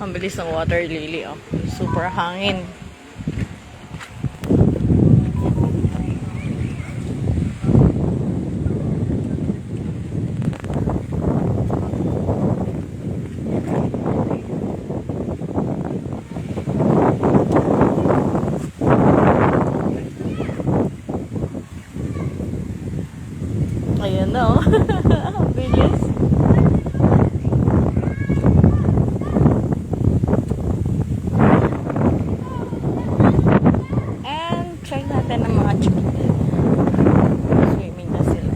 Ang bilis ng water lily, oh. Super hangin. Ayan na, oh. Ang bilis. And try natin ang mga chicken. Swimming na sila.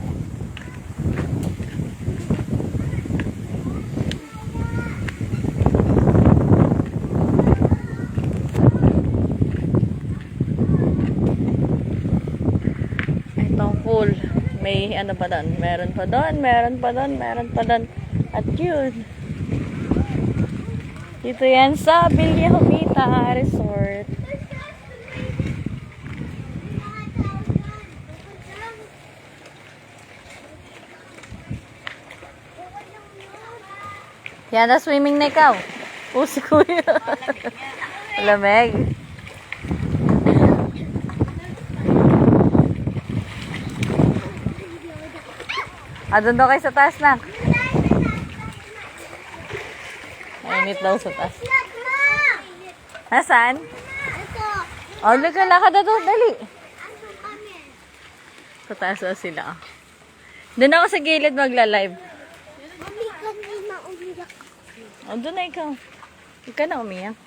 Itong pool. May ano pa doon? Meron pa doon, meron pa doon, meron pa doon. At yun. Dito yan sa Villa Jovita Resort. Yan na, swimming na ikaw. Oh, si Kuya. Lamig. Doon daw kayo sa taas na. Mainit daw sa taas. Nasaan? Oh, lakad na doon. Dali. Sa taas na sila. Doon ako sa gilid magla-live. Oh, doon na ikaw. Huwag ka na umiyak.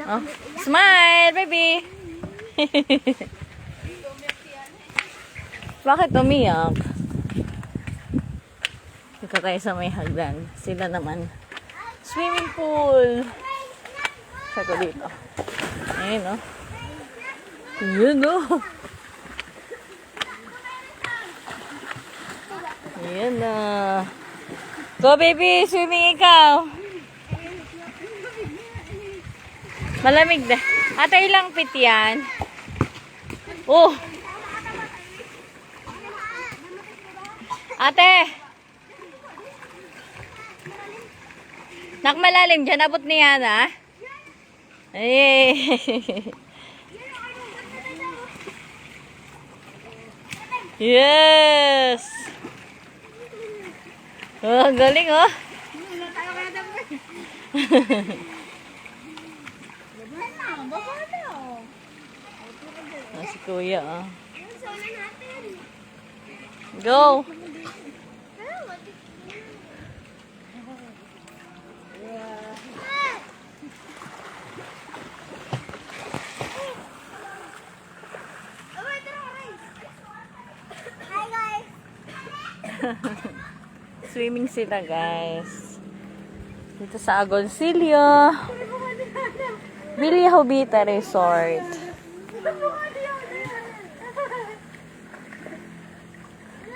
Oh, smile, baby. Bakit umiyak? Dito tayo sa may hagdan. Sila naman. Swimming pool. Check ko dito. Ayun, oh. Ayun, oh. Ayun, oh. Go, baby. Swimming ikaw. Malamig na. Ate, ilang feet yan? Oh. Ate. Nakmalalim dyan, abot niya na. Eh. Yes. Oh, galing, oh. Si Kuya, oh. Go. Swimming sila, guys. Dito sa Agoncillo Villa Jovita Resort.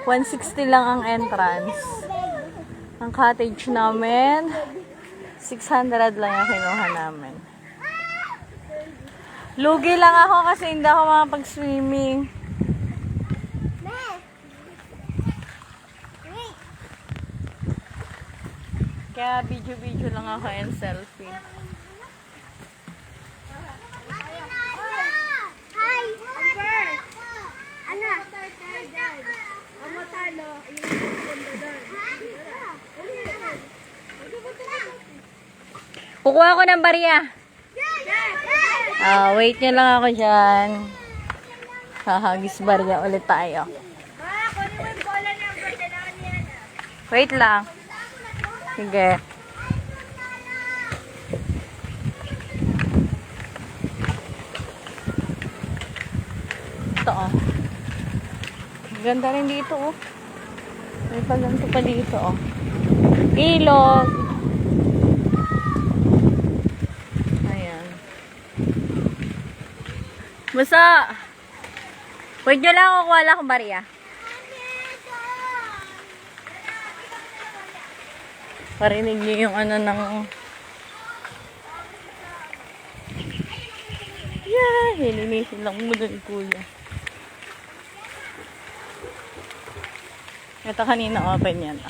$160 lang ang entrance. Ang cottage namin, 600 lang yung kinuha namin. Lugi lang ako kasi hindi ako makapag-swimming. Kaya video-video lang ako and selfie. Hi! Amber! Ano? Amatalo. Kukuha ko ng barya. Wait nyo lang ako dyan. Hahagis barya ulit tayo. Wait lang. Sige. Ito, oh. Ganda rin dito, oh. May paganto pa dito, oh. Ilog. Ayan. Basta. Wait nyo lang ako, wala akong barya. Parinig niyo yung ano ng... Yeah, hilinisin lang muna ni Kuya. Ito kanina open yan.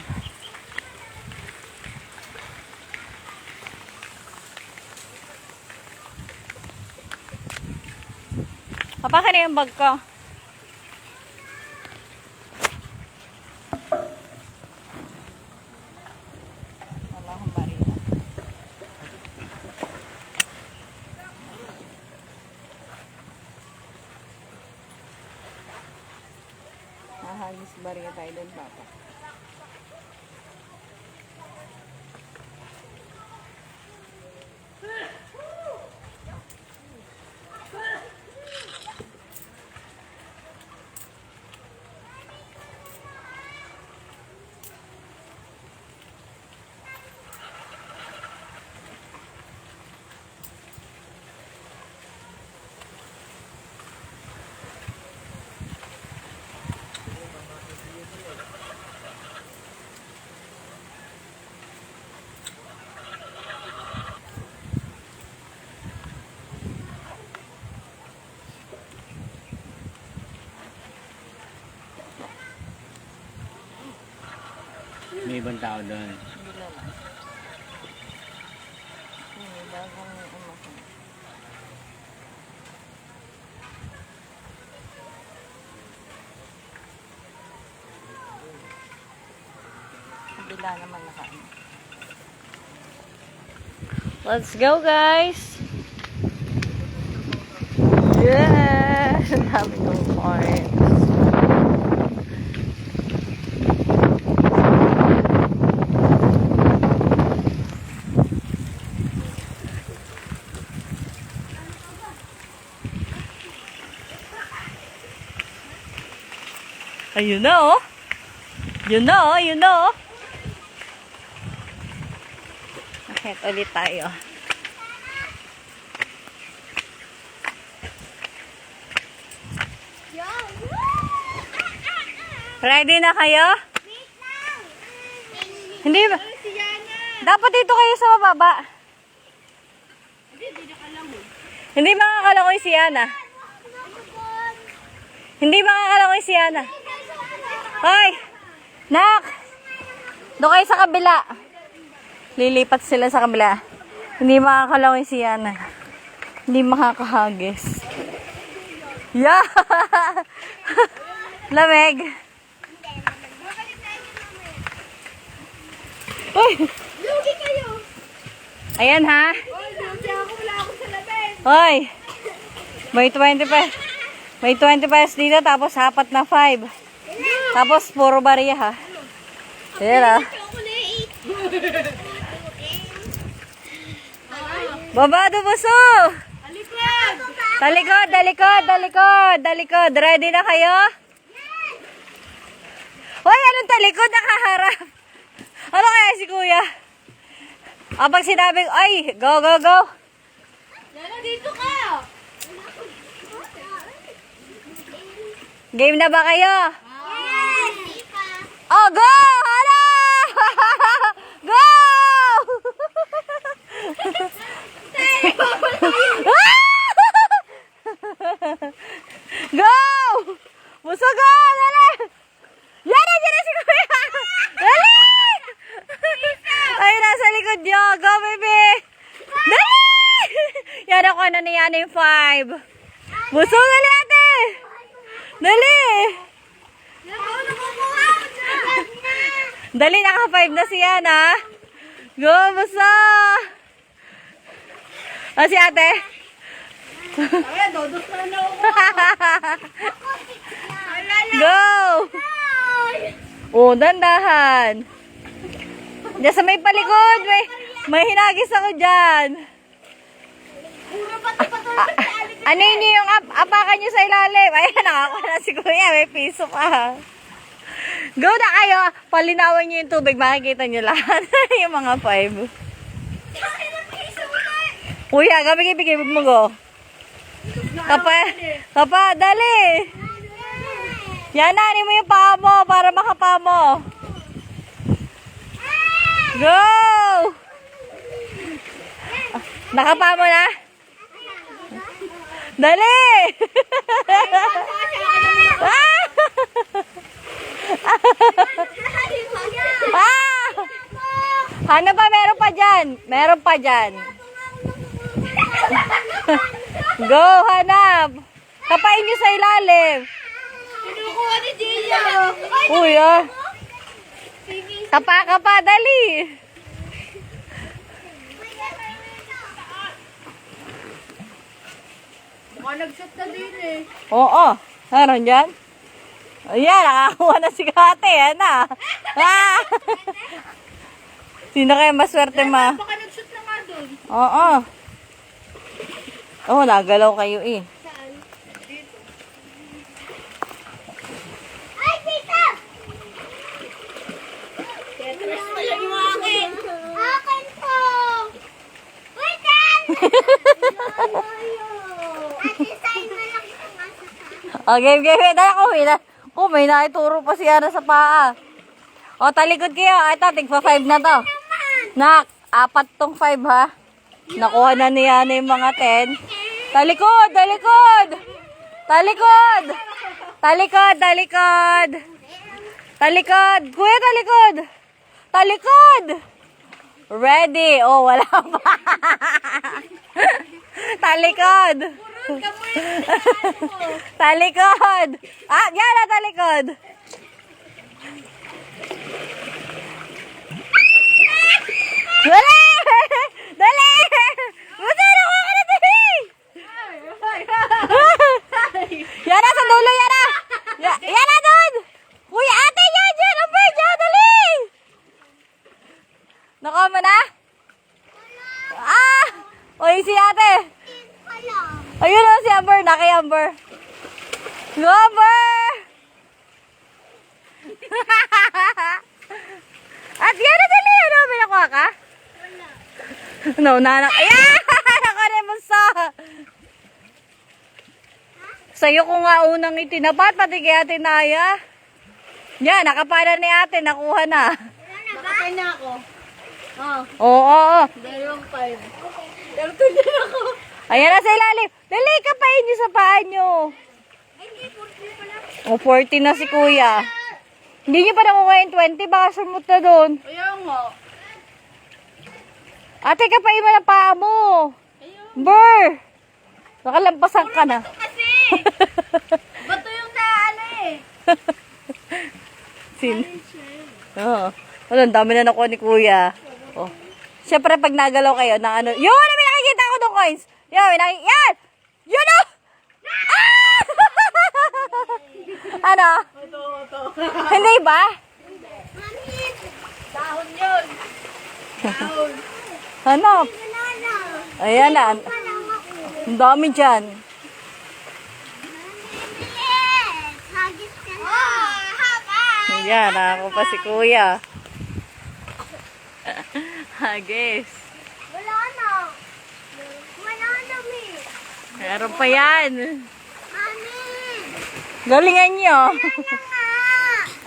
Hapakan na yung bag ko. Wala akong barila. Hahagis barila tayo doon, Papa. May ibang tao doon. Hindi naman. Hindi, bagong ano ko. Kabila naman nakaano. Let's go, guys! Yes! Ang dami kong coins. Ayun na, oh. Yun na, oh. Yun na, oh. Akit ulit tayo. Ready na kayo? Hindi ba? Dapat dito kayo sa mababa. Hindi makakalangoy si Yana. Hindi makakalangoy si Yana. Hoy! Nak! Doon kayo sa kabila. Lilipat sila sa kabila. Hindi makakalangoy si Yana. Hindi makakahagis. Yeah! Lamig. Uy! Lugi kayo! Ayan ha. Oy, lugi ako. Wala ako sa labas. Hoy! May 20 pesos. May 20 pesos dito tapos apat na 5. Tapos puro bariya ha. Ayan ha. Chocolate! Babado buso! Alikod! Talikod, dalikod, dalikod, dalikod. Ready na kayo? Hoy, anong talikod? Nakaharap. Ano kaya si kuya? Pag sinabing, ay, go, go, go. Lala, dito ka! Game na ba kayo? Yes! Oh, go! Hala! Go! Go! Buso, go! Dali! Yan na, dyan na si kuya! Dali! Ay, nasa likod niyo. Go, baby! Dali! Yan ako, ano na yan yung 5. Buso, dali ate! Dali! Dali, naka 5 na siya na. Go, buso! O, si ate? Ay, dodos na na ako. Go! Oh, dandahan. Diyan sa may palikod, may hinagis ako dyan. Puro pati-patuloy sa alikod. Ano yun yung apakan nyo sa ilalim? Ayan, nakakuha na si kuya. May piso pa. Go na kayo. Palinawan nyo yung tubig. Makikita nyo lahat. Yung mga 5. Ay, ng piso mo. Kuya, bigay mo go. Kapa, dali. Yan na, mo yung paa mo para makapa mo. Go! Nakapa mo na? Dali! Ah! Ah! Ano pa? Meron pa dyan. Meron pa dyan. Go, hanap. Kapain nyo sa ilalim. Kinukuha ni Gia. Kuya. Kapa, dali. Baka nag-shot na din eh. Oo. Meron dyan? Ayan, nakakuha na si Kate. Yan na. Ah! Sino kaya maswerte ma? Baka nag-shot na nga doon. Oo. Oo, nagalaw kayo eh. Saan? Dito. Ay, tita! Tetras pa lang yung akin. Akin po! Wait, Dan! Ate, sign na lang ito nga sa O, game. Dahil ako, may naituro pa siya na sa paa. O, talikod kayo. Ito, tigpa 5 na to. Nak, 4 tong 5 ha. Nakuha na niya na yung mga 10. Talikod! Kuya, talikod! Ready! Oh, wala pa. Talikod! Talikod! Ah, yan na, talikod! Dali! Dali! Buti na ko ka na dali! Yan na, sa dulo, yan na! Yan na, doon! Kuya, ate, yan! Amber, dali! Nakuha mo na? Ah! Uy, si ate! Ayun o, si Amber. Naki Amber. Go, Amber! At yan na dali. Ano, may nakuha ka? No, nanak. Ayan! Nakaremusa! Sa'yo ko nga unang itinapat, pati kay ate Naya. Yan, nakapana ni ate. Nakuha na. Nakapay na ako. Oo. 2-5. Dalton din ako. Ayan na sa ilalim. Dali, kapain niyo sa paa niyo. Hindi, 40 pala. O, 40 na si kuya. Hindi niyo pa nakuha yung 20. Baka sumut na doon. Ayaw nga. Ate, kapain mo na paa mo. Brr! Nakalampasan ka na. Kasi, bato yung naano eh. Sin? Oo. Wala, ang dami na nakuha ni kuya. Oh. Siyempre, pag nagalaw kayo, na ano, yun! May nakikita ko ng coins! Yan! Yan! Yun o! Ah! Ano? Ito. Hindi ba? Dahon yun. Dahon. Hanap. Ayan na. Ang dami dyan. Ayan, ako pa si kuya. Hagis. Wala na. Wala na, Mi. Meron pa yan. Mami. Galingan nyo. Wala nga.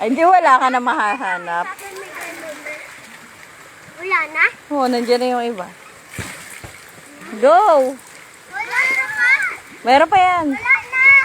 Ay, hindi wala ka na mahahanap. Wala na? Oo, nandiyan na yung iba. Go! Wala na nga. Meron pa yan. Wala